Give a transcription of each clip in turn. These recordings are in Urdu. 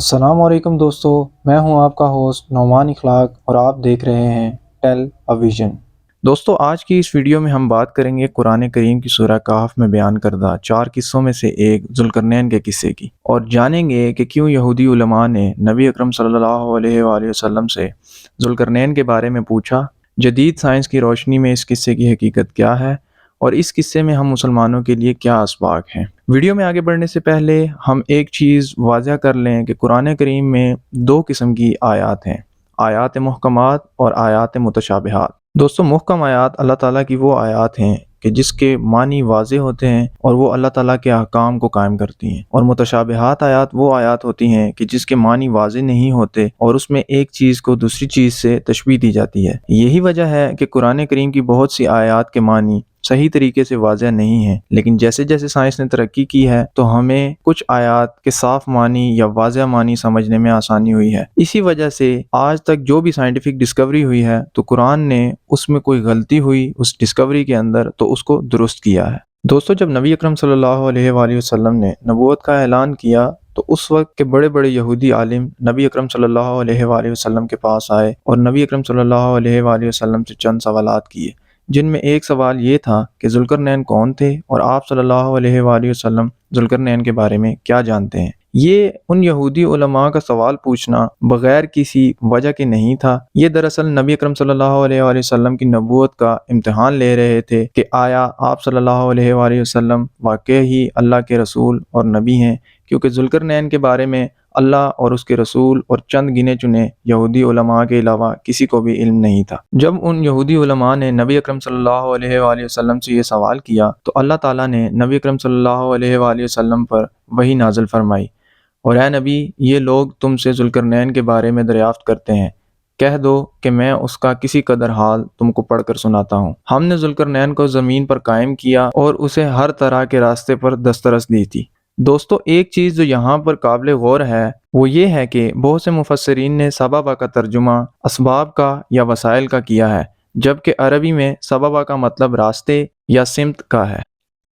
السلام علیکم دوستو، میں ہوں آپ کا ہوسٹ نعمان اخلاق اور آپ دیکھ رہے ہیں ٹیل اے ویژن۔ دوستو، آج کی اس ویڈیو میں ہم بات کریں گے قرآن کریم کی سورہ کہف میں بیان کردہ 4 قصوں میں سے ایک ذوالقرنین کے قصے کی، اور جانیں گے کہ کیوں یہودی علماء نے نبی اکرم صلی اللہ علیہ وآلہ وسلم سے ذوالقرنین کے بارے میں پوچھا۔ جدید سائنس کی روشنی میں اس قصے کی حقیقت کیا ہے اور اس قصے میں ہم مسلمانوں کے لیے کیا اسباق ہیں۔ ویڈیو میں آگے بڑھنے سے پہلے ہم ایک چیز واضح کر لیں کہ قرآن کریم میں 2 قسم کی آیات ہیں، آیات محکمات اور آیات متشابہات۔ دوستو، محکم آیات اللہ تعالیٰ کی وہ آیات ہیں کہ جس کے معنی واضح ہوتے ہیں اور وہ اللہ تعالیٰ کے احکام کو قائم کرتی ہیں، اور متشابہات آیات وہ آیات ہوتی ہیں کہ جس کے معنی واضح نہیں ہوتے اور اس میں ایک چیز کو دوسری چیز سے تشبیہ دی جاتی ہے۔ یہی وجہ ہے کہ قرآن کریم کی بہت سی آیات کے معنی صحیح طریقے سے واضح نہیں ہیں، لیکن جیسے جیسے سائنس نے ترقی کی ہے تو ہمیں کچھ آیات کے صاف معنی یا واضح معنی سمجھنے میں آسانی ہوئی ہے۔ اسی وجہ سے آج تک جو بھی سائنٹیفک ڈسکوری ہوئی ہے تو قرآن نے اس میں کوئی غلطی ہوئی اس ڈسکوری کے اندر تو اس کو درست کیا ہے۔ دوستو، جب نبی اکرم صلی اللہ علیہ وآلہ وسلم نے نبوت کا اعلان کیا تو اس وقت کے بڑے بڑے یہودی عالم نبی اکرم صلی اللہ علیہ وآلہ وسلم کے پاس آئے اور نبی اکرم صلی اللہ علیہ وآلہ وسلم سے چند سوالات کیے، جن میں ایک سوال یہ تھا کہ ذوالقرنین کون تھے اور آپ صلی اللہ علیہ وآلہ وسلم ذوالقرنین کے بارے میں کیا جانتے ہیں۔ یہ ان یہودی علماء کا سوال پوچھنا بغیر کسی وجہ کے نہیں تھا، یہ دراصل نبی اکرم صلی اللہ علیہ وآلہ وسلم کی نبوت کا امتحان لے رہے تھے کہ آیا آپ صلی اللہ علیہ وآلہ وسلم واقع ہی اللہ کے رسول اور نبی ہیں، کیونکہ ذوالقرنین کے بارے میں اللہ اور اس کے رسول اور چند گنے چنے یہودی علماء کے علاوہ کسی کو بھی علم نہیں تھا۔ جب ان یہودی علماء نے نبی اکرم صلی اللہ علیہ وآلہ وسلم سے یہ سوال کیا تو اللہ تعالیٰ نے نبی اکرم صلی اللہ علیہ وآلہ وسلم پر وحی نازل فرمائی، اور اے نبی، یہ لوگ تم سے ذوالقرنین کے بارے میں دریافت کرتے ہیں، کہہ دو کہ میں اس کا کسی قدر حال تم کو پڑھ کر سناتا ہوں۔ ہم نے ذوالقرنین کو زمین پر قائم کیا اور اسے ہر طرح کے راستے پر دسترس دی تھی۔ دوستو، ایک چیز جو یہاں پر قابل غور ہے وہ یہ ہے کہ بہت سے مفسرین نے سببہ کا ترجمہ اسباب کا یا وسائل کا کیا ہے، جبکہ عربی میں سببہ کا مطلب راستے یا سمت کا ہے۔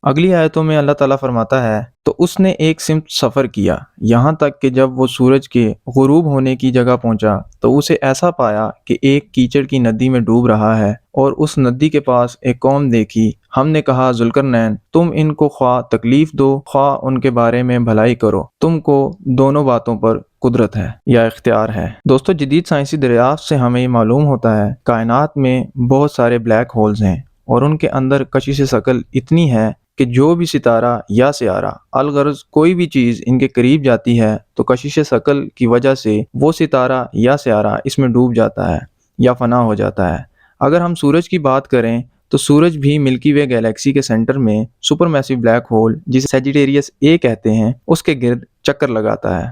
اگلی آیتوں میں اللہ تعالیٰ فرماتا ہے تو اس نے ایک سمت سفر کیا، یہاں تک کہ جب وہ سورج کے غروب ہونے کی جگہ پہنچا تو اسے ایسا پایا کہ ایک کیچڑ کی ندی میں ڈوب رہا ہے، اور اس ندی کے پاس ایک قوم دیکھی۔ ہم نے کہا، ذوالقرنین، تم ان کو خواہ تکلیف دو خواہ ان کے بارے میں بھلائی کرو، تم کو دونوں باتوں پر قدرت ہے یا اختیار ہے۔ دوستو، جدید سائنسی دریافت سے ہمیں یہ معلوم ہوتا ہے کائنات میں بہت سارے بلیک ہولز ہیں، اور ان کے اندر کشش ثقل اتنی ہے کہ جو بھی ستارہ یا سیارہ الغرض کوئی بھی چیز ان کے قریب جاتی ہے تو کشش ثقل کی وجہ سے وہ ستارہ یا سیارہ اس میں ڈوب جاتا ہے یا فنا ہو جاتا ہے۔ اگر ہم سورج کی بات کریں تو سورج بھی ملکی وے گیلیکسی کے سینٹر میں سپر میسو بلیک ہول جسے سیجیٹیریس اے کہتے ہیں اس کے گرد چکر لگاتا ہے۔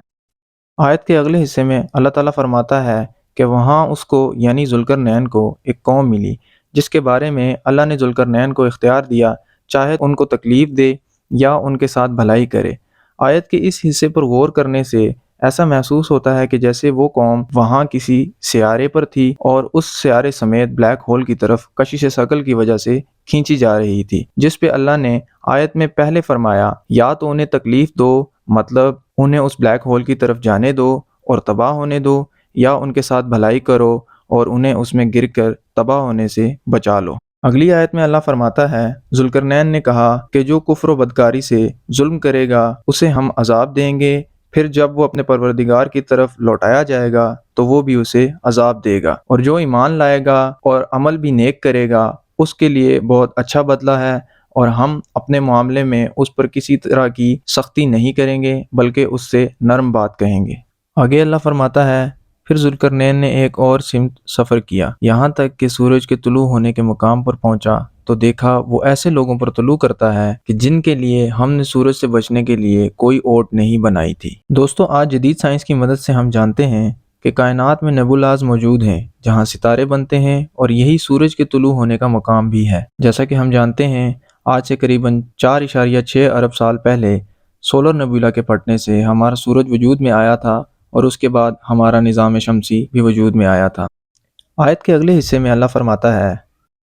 آیت کے اگلے حصے میں اللہ تعالیٰ فرماتا ہے کہ وہاں اس کو یعنی ذوالقرنین کو ایک قوم ملی جس کے بارے میں اللہ نے ذوالقرنین کو اختیار دیا، چاہے ان کو تکلیف دے یا ان کے ساتھ بھلائی کرے۔ آیت کے اس حصے پر غور کرنے سے ایسا محسوس ہوتا ہے کہ جیسے وہ قوم وہاں کسی سیارے پر تھی اور اس سیارے سمیت بلیک ہول کی طرف کشش ثقل کی وجہ سے کھینچی جا رہی تھی، جس پہ اللہ نے آیت میں پہلے فرمایا یا تو انہیں تکلیف دو، مطلب انہیں اس بلیک ہول کی طرف جانے دو اور تباہ ہونے دو، یا ان کے ساتھ بھلائی کرو اور انہیں اس میں گر کر تباہ ہونے سے بچا لو۔ اگلی آیت میں اللہ فرماتا ہے، ذوالقرنین نے کہا کہ جو کفر و بدکاری سے ظلم کرے گا اسے ہم عذاب دیں گے، پھر جب وہ اپنے پروردگار کی طرف لوٹایا جائے گا تو وہ بھی اسے عذاب دے گا، اور جو ایمان لائے گا اور عمل بھی نیک کرے گا اس کے لیے بہت اچھا بدلہ ہے، اور ہم اپنے معاملے میں اس پر کسی طرح کی سختی نہیں کریں گے بلکہ اس سے نرم بات کہیں گے۔ آگے اللہ فرماتا ہے، پھر ذوالقرنین نے ایک اور سمت سفر کیا، یہاں تک کہ سورج کے طلوع ہونے کے مقام پر پہنچا تو دیکھا وہ ایسے لوگوں پر طلوع کرتا ہے کہ جن کے لیے ہم نے سورج سے بچنے کے لیے کوئی اوٹ نہیں بنائی تھی۔ دوستو، آج جدید سائنس کی مدد سے ہم جانتے ہیں کہ کائنات میں نیبولاز موجود ہیں جہاں ستارے بنتے ہیں، اور یہی سورج کے طلوع ہونے کا مقام بھی ہے۔ جیسا کہ ہم جانتے ہیں آج سے قریباً 4.6 ارب سال پہلے سولر نیبولا کے پھٹنے سے ہمارا سورج وجود میں آیا تھا، اور اس کے بعد ہمارا نظام شمسی بھی وجود میں آیا تھا۔ آیت کے اگلے حصے میں اللہ فرماتا ہے،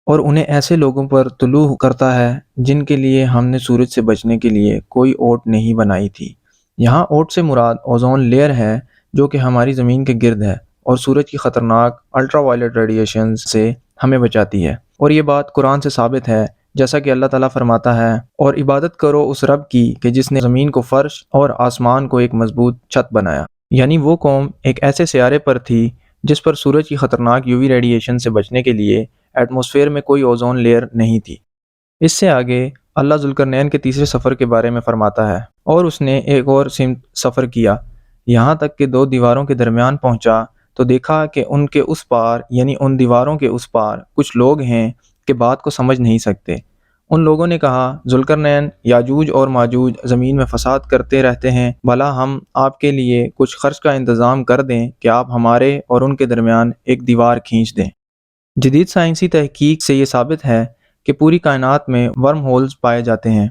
اور انہیں ایسے لوگوں پر طلوع کرتا ہے جن کے لیے ہم نے سورج سے بچنے کے لیے کوئی اوٹ نہیں بنائی تھی۔ یہاں اوٹ سے مراد اوزون لیئر ہے جو کہ ہماری زمین کے گرد ہے اور سورج کی خطرناک الٹرا وائلٹ ریڈیشن سے ہمیں بچاتی ہے۔ اور یہ بات قرآن سے ثابت ہے، جیسا کہ اللہ تعالیٰ فرماتا ہے، اور عبادت کرو اس رب کی کہ جس نے زمین کو فرش اور آسمان کو ایک مضبوط چھت بنایا۔ یعنی وہ قوم ایک ایسے سیارے پر تھی جس پر سورج کی خطرناک یووی ریڈیشن سے بچنے کے لیے ایٹماسفیئر میں کوئی اوزون لیئر نہیں تھی۔ اس سے آگے اللہ ذوالقرنین کے تیسرے سفر کے بارے میں فرماتا ہے، اور اس نے ایک اور سمت سفر کیا، یہاں تک کہ دو دیواروں کے درمیان پہنچا تو دیکھا کہ ان کے اس پار، یعنی ان دیواروں کے اس پار کچھ لوگ ہیں کہ بات کو سمجھ نہیں سکتے۔ ان لوگوں نے کہا، ذوالقرنین، یاجوج اور ماجوج زمین میں فساد کرتے رہتے ہیں، بھلا ہم آپ کے لیے کچھ خرچ کا انتظام کر دیں کہ آپ ہمارے اور ان کے درمیان ایک دیوار کھینچ دیں۔ جدید سائنسی تحقیق سے یہ ثابت ہے کہ پوری کائنات میں ورم ہولز پائے جاتے ہیں۔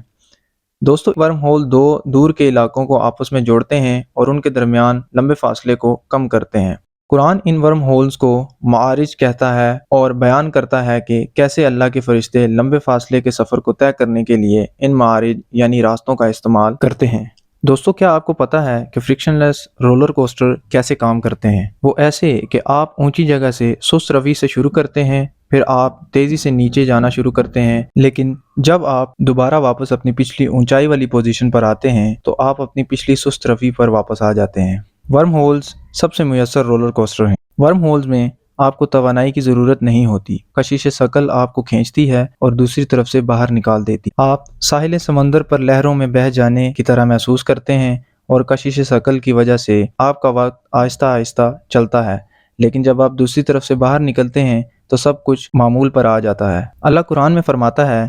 دوستو، ورم ہول دو دور کے علاقوں کو آپس میں جوڑتے ہیں اور ان کے درمیان لمبے فاصلے کو کم کرتے ہیں۔ قرآن ان ورم ہولز کو معارج کہتا ہے اور بیان کرتا ہے کہ کیسے اللہ کے فرشتے لمبے فاصلے کے سفر کو طے کرنے کے لیے ان معارج یعنی راستوں کا استعمال کرتے ہیں۔ دوستو، کیا آپ کو پتہ ہے کہ فرکشن لیس رولر کوسٹر کیسے کام کرتے ہیں؟ وہ ایسے کہ آپ اونچی جگہ سے سست روی سے شروع کرتے ہیں، پھر آپ تیزی سے نیچے جانا شروع کرتے ہیں، لیکن جب آپ دوبارہ واپس اپنی پچھلی اونچائی والی پوزیشن پر آتے ہیں تو آپ اپنی پچھلی سست روی پر واپس آ جاتے ہیں۔ ورم ہولز سب سے میسر رولر کوسٹر ہیں۔ ورم ہولز میں آپ کو توانائی کی ضرورت نہیں ہوتی، کشش ثقل آپ کو کھینچتی ہے اور دوسری طرف سے باہر نکال دیتی۔ آپ ساحل سمندر پر لہروں میں بہہ جانے کی طرح محسوس کرتے ہیں اور کشش ثقل کی وجہ سے آپ کا وقت آہستہ آہستہ چلتا ہے، لیکن جب آپ دوسری طرف سے باہر نکلتے ہیں تو سب کچھ معمول پر آ جاتا ہے۔ اللہ قرآن میں فرماتا ہے،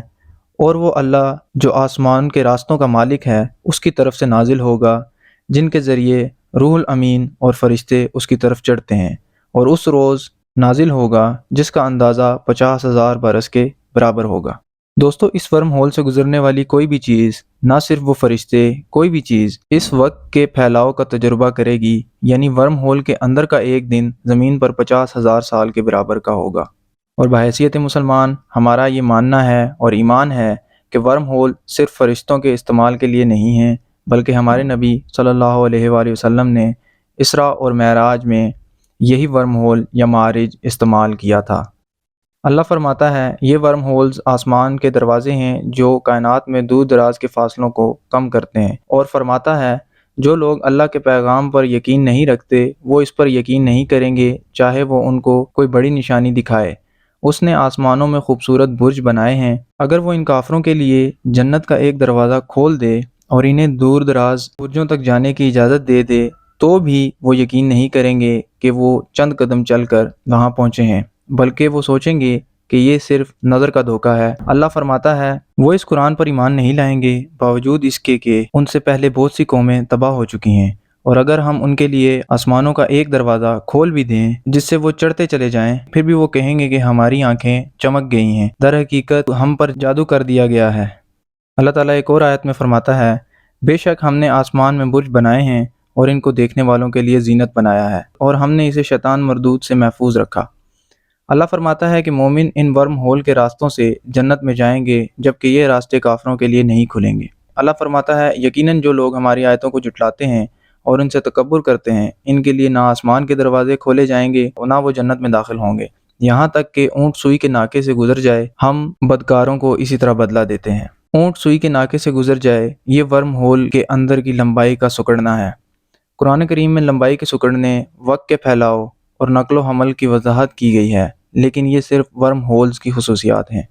اور وہ اللہ جو آسمان کے راستوں کا مالک ہے اس کی طرف سے نازل ہوگا، جن کے ذریعے روح الامین اور فرشتے اس کی طرف چڑھتے ہیں، اور اس روز نازل ہوگا جس کا اندازہ 50,000 برس کے برابر ہوگا۔ دوستو، اس ورم ہول سے گزرنے والی کوئی بھی چیز، نہ صرف وہ فرشتے، کوئی بھی چیز اس وقت کے پھیلاؤ کا تجربہ کرے گی، یعنی ورم ہول کے اندر کا ایک دن زمین پر 50,000 سال کے برابر کا ہوگا۔ اور بحیثیت مسلمان ہمارا یہ ماننا ہے اور ایمان ہے کہ ورم ہول صرف فرشتوں کے استعمال کے لیے نہیں ہیں، بلکہ ہمارے نبی صلی اللہ علیہ وآلہ وسلم نے اسراء اور معراج میں یہی ورم ہول یا معارج استعمال کیا تھا۔ اللہ فرماتا ہے، یہ ورم ہولز آسمان کے دروازے ہیں جو کائنات میں دور دراز کے فاصلوں کو کم کرتے ہیں، اور فرماتا ہے جو لوگ اللہ کے پیغام پر یقین نہیں رکھتے وہ اس پر یقین نہیں کریں گے چاہے وہ ان کو کوئی بڑی نشانی دکھائے۔ اس نے آسمانوں میں خوبصورت برج بنائے ہیں، اگر وہ ان کافروں کے لیے جنت کا ایک دروازہ کھول دے اور انہیں دور دراز برجوں تک جانے کی اجازت دے دے تو بھی وہ یقین نہیں کریں گے کہ وہ چند قدم چل کر وہاں پہنچے ہیں، بلکہ وہ سوچیں گے کہ یہ صرف نظر کا دھوکہ ہے۔ اللہ فرماتا ہے، وہ اس قرآن پر ایمان نہیں لائیں گے باوجود اس کے کہ ان سے پہلے بہت سی قومیں تباہ ہو چکی ہیں، اور اگر ہم ان کے لیے آسمانوں کا ایک دروازہ کھول بھی دیں جس سے وہ چڑھتے چلے جائیں، پھر بھی وہ کہیں گے کہ ہماری آنکھیں چمک گئی ہیں، در حقیقت ہم پر جادو کر دیا گیا ہے۔ اللہ تعالیٰ ایک اور آیت میں فرماتا ہے، بے شک ہم نے آسمان میں برج بنائے ہیں اور ان کو دیکھنے والوں کے لیے زینت بنایا ہے، اور ہم نے اسے شیطان مردود سے محفوظ رکھا۔ اللہ فرماتا ہے کہ مومن ان ورم ہول کے راستوں سے جنت میں جائیں گے جبکہ یہ راستے کافروں کے لیے نہیں کھلیں گے۔ اللہ فرماتا ہے، یقیناً جو لوگ ہماری آیتوں کو جھٹلاتے ہیں اور ان سے تکبر کرتے ہیں، ان کے لیے نہ آسمان کے دروازے کھولے جائیں گے اور نہ وہ جنت میں داخل ہوں گے، یہاں تک کہ اونٹ سوئی کے ناکے سے گزر جائے۔ ہم بدکاروں کو اسی طرح بدلہ دیتے ہیں۔ اونٹ سوئی کے ناکے سے گزر جائے، یہ ورم ہول کے اندر کی لمبائی کا سکڑنا ہے۔ قرآن کریم میں لمبائی کے سکڑنے، وقت کے پھیلاؤ اور نقل و حمل کی وضاحت کی گئی ہے، لیکن یہ صرف ورم ہولز کی خصوصیات ہیں۔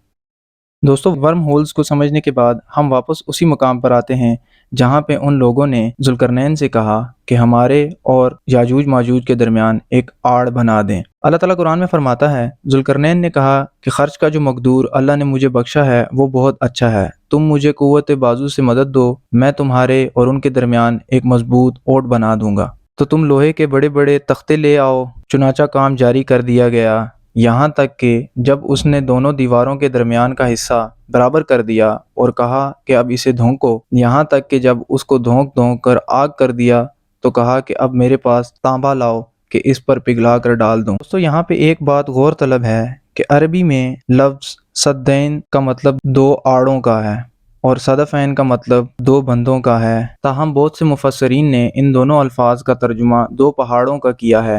دوستو، ورم ہولز کو سمجھنے کے بعد ہم واپس اسی مقام پر آتے ہیں جہاں پہ ان لوگوں نے ذوالقرنین سے کہا کہ ہمارے اور یاجوج ماجوج کے درمیان ایک آڑ بنا دیں۔ اللہ تعالیٰ قرآن میں فرماتا ہے، ذوالقرنین نے کہا کہ خرچ کا جو مقدور اللہ نے مجھے بخشا ہے وہ بہت اچھا ہے، تم مجھے قوت بازو سے مدد دو، میں تمہارے اور ان کے درمیان ایک مضبوط اوٹ بنا دوں گا۔ تو تم لوہے کے بڑے بڑے تختے لے آؤ۔ چنانچہ کام جاری کر دیا گیا، یہاں تک کہ جب اس نے دونوں دیواروں کے درمیان کا حصہ برابر کر دیا اور کہا کہ اب اسے دھونکو، یہاں تک کہ جب اس کو دھونک کر آگ کر دیا تو کہا کہ اب میرے پاس تانبا لاؤ کہ اس پر پگھلا کر ڈال دوں۔ دوستو، یہاں پہ ایک بات غور طلب ہے کہ عربی میں لفظ سدین کا مطلب دو آڑوں کا ہے، اور صدفین کا مطلب دو بندوں کا ہے، تاہم بہت سے مفسرین نے ان دونوں الفاظ کا ترجمہ دو پہاڑوں کا کیا ہے،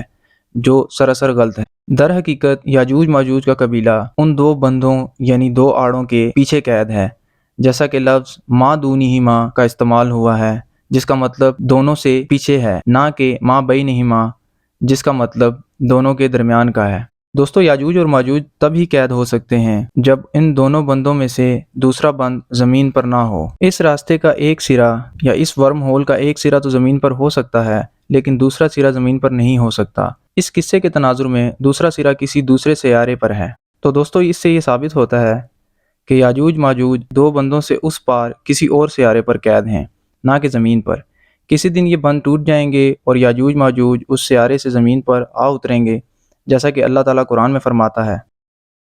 جو سراسر غلط ہے۔ در حقیقت یاجوج ماجوج کا قبیلہ ان دو بندوں یعنی دو آڑوں کے پیچھے قید ہے، جیسا کہ لفظ ما دونہما کا استعمال ہوا ہے، جس کا مطلب دونوں سے پیچھے ہے، نہ کہ ما بینہما جس کا مطلب دونوں کے درمیان کا ہے۔ دوستو، یاجوج اور ماجوج تب ہی قید ہو سکتے ہیں جب ان دونوں بندوں میں سے دوسرا بند زمین پر نہ ہو۔ اس راستے کا ایک سرا یا اس ورم ہول کا ایک سرا تو زمین پر ہو سکتا ہے، لیکن دوسرا سرا زمین پر نہیں ہو سکتا۔ اس قصے کے تناظر میں دوسرا سرا کسی دوسرے سیارے پر ہے۔ تو دوستو، اس سے یہ ثابت ہوتا ہے کہ یاجوج ماجوج دو بندوں سے اس پار کسی اور سیارے پر قید ہیں، نہ کہ زمین پر۔ کسی دن یہ بند ٹوٹ جائیں گے اور یاجوج ماجوج اس سیارے سے زمین پر آ اتریں گے، جیسا کہ اللہ تعالیٰ قرآن میں فرماتا ہے۔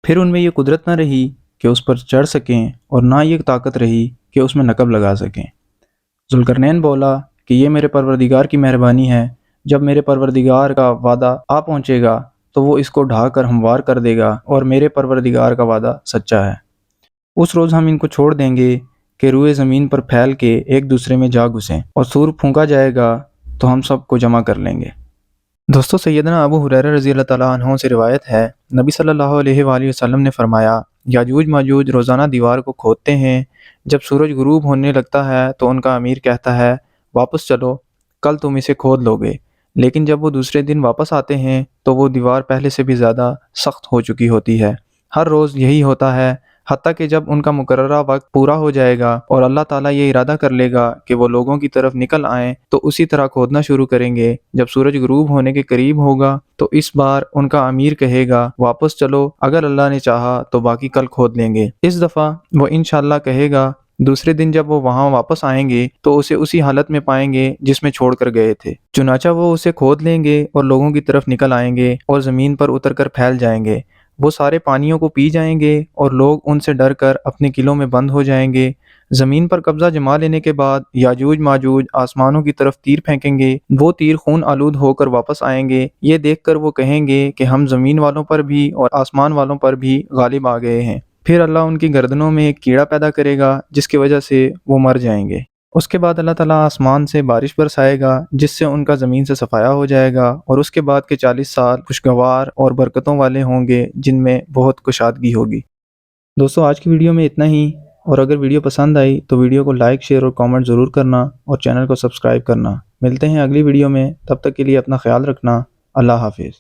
پھر ان میں یہ قدرت نہ رہی کہ اس پر چڑھ سکیں اور نہ یہ طاقت رہی کہ اس میں نقب لگا سکیں۔ ذوالقرنین بولا کہ یہ میرے پروردگار کی مہربانی ہے، جب میرے پروردگار کا وعدہ آ پہنچے گا تو وہ اس کو ڈھا کر ہموار کر دے گا، اور میرے پروردگار کا وعدہ سچا ہے۔ اس روز ہم ان کو چھوڑ دیں گے کہ روئے زمین پر پھیل کے ایک دوسرے میں جا گھسیں، اور سور پھونکا جائے گا تو ہم سب کو جمع کر لیں گے۔ دوستو، سیدنا ابو ہریرہ رضی اللہ تعالیٰ عنہ سے روایت ہے، نبی صلی اللہ علیہ وآلہ وسلم نے فرمایا، یاجوج ماجوج روزانہ دیوار کو کھودتے ہیں، جب سورج غروب ہونے لگتا ہے تو ان کا امیر کہتا ہے، واپس چلو، کل تم اسے کھود لو گے، لیکن جب وہ دوسرے دن واپس آتے ہیں تو وہ دیوار پہلے سے بھی زیادہ سخت ہو چکی ہوتی ہے۔ ہر روز یہی ہوتا ہے، حتیٰ کہ جب ان کا مقررہ وقت پورا ہو جائے گا اور اللہ تعالیٰ یہ ارادہ کر لے گا کہ وہ لوگوں کی طرف نکل آئیں تو اسی طرح کھودنا شروع کریں گے۔ جب سورج غروب ہونے کے قریب ہوگا تو اس بار ان کا امیر کہے گا، واپس چلو، اگر اللہ نے چاہا تو باقی کل کھود لیں گے۔ اس دفعہ وہ انشاءاللہ کہے گا۔ دوسرے دن جب وہ وہاں واپس آئیں گے تو اسے اسی حالت میں پائیں گے جس میں چھوڑ کر گئے تھے، چنانچہ وہ اسے کھود لیں گے اور لوگوں کی طرف نکل آئیں گے اور زمین پر اتر کر پھیل جائیں گے۔ وہ سارے پانیوں کو پی جائیں گے اور لوگ ان سے ڈر کر اپنے قلعوں میں بند ہو جائیں گے۔ زمین پر قبضہ جما لینے کے بعد یاجوج ماجوج آسمانوں کی طرف تیر پھینکیں گے، وہ تیر خون آلود ہو کر واپس آئیں گے۔ یہ دیکھ کر وہ کہیں گے کہ ہم زمین والوں پر بھی اور آسمان والوں پر بھی غالب آ گئے ہیں۔ پھر اللہ ان کی گردنوں میں ایک کیڑا پیدا کرے گا جس کی وجہ سے وہ مر جائیں گے۔ اس کے بعد اللہ تعالیٰ آسمان سے بارش برسائے گا جس سے ان کا زمین سے صفایا ہو جائے گا، اور اس کے بعد کے 40 سال خوشگوار اور برکتوں والے ہوں گے جن میں بہت کشادگی ہوگی۔ دوستو، آج کی ویڈیو میں اتنا ہی، اور اگر ویڈیو پسند آئی تو ویڈیو کو لائک، شیئر اور کامنٹ ضرور کرنا، اور چینل کو سبسکرائب کرنا۔ ملتے ہیں اگلی ویڈیو میں، تب تک کے لیے اپنا خیال رکھنا۔ اللہ حافظ۔